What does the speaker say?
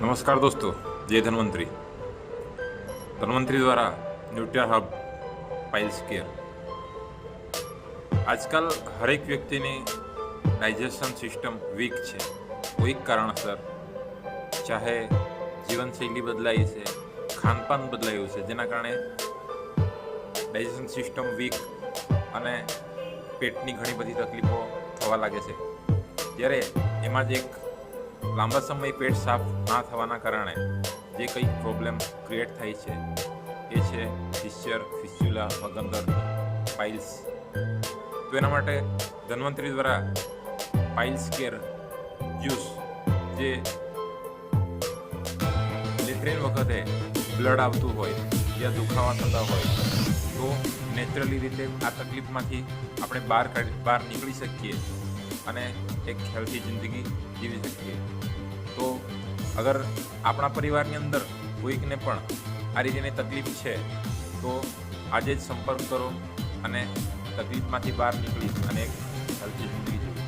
नमस्कार दोस्तों, जय धन्वंतरी। धन्वंतरी द्वारा ન્યુટ્રા હબ પાઇલ્સ કેર। આજકાલ હરેક વ્યક્તિની ડાયજેશન સિસ્ટમ વીક છે, કોઈક કારણસર, ચાહે જીવનશૈલી બદલાઈ છે, ખાનપાન બદલાયું છે, જેના કારણે ડાયજેશન સિસ્ટમ વીક અને પેટની ઘણી બધી તકલીફો થવા લાગે છે। ત્યારે એમાં જ એક લાંબા સમય પેટ સાફ ના થવાના કારણે જે કંઈક પ્રોબ્લેમ ક્રિએટ થાય છે એ છે ફિસ્ચર, ફિસ્ચ્યુલા, મગંદર, પાઇલ્સ। તો એના માટે ધન્વંતરી દ્વારા પાઇલ્સ કેર જ્યુસ, જે લેટ્રિન વખતે બ્લડ આવતું હોય યા દુખાવા થતા હોય તો નેચરલી રીતે આ તકલીફમાંથી આપણે બહાર નીકળી શકીએ અને એક હેલ્ધી જિંદગી જીવી શકીએ। તો અગર આપણા પરિવારની અંદર કોઈકને પણ આ રીતની તકલીફ છે તો આજે જ સંપર્ક કરો અને તકલીફમાંથી બહાર નીકળી અને એક હેલ્ધી જિંદગી જીવો।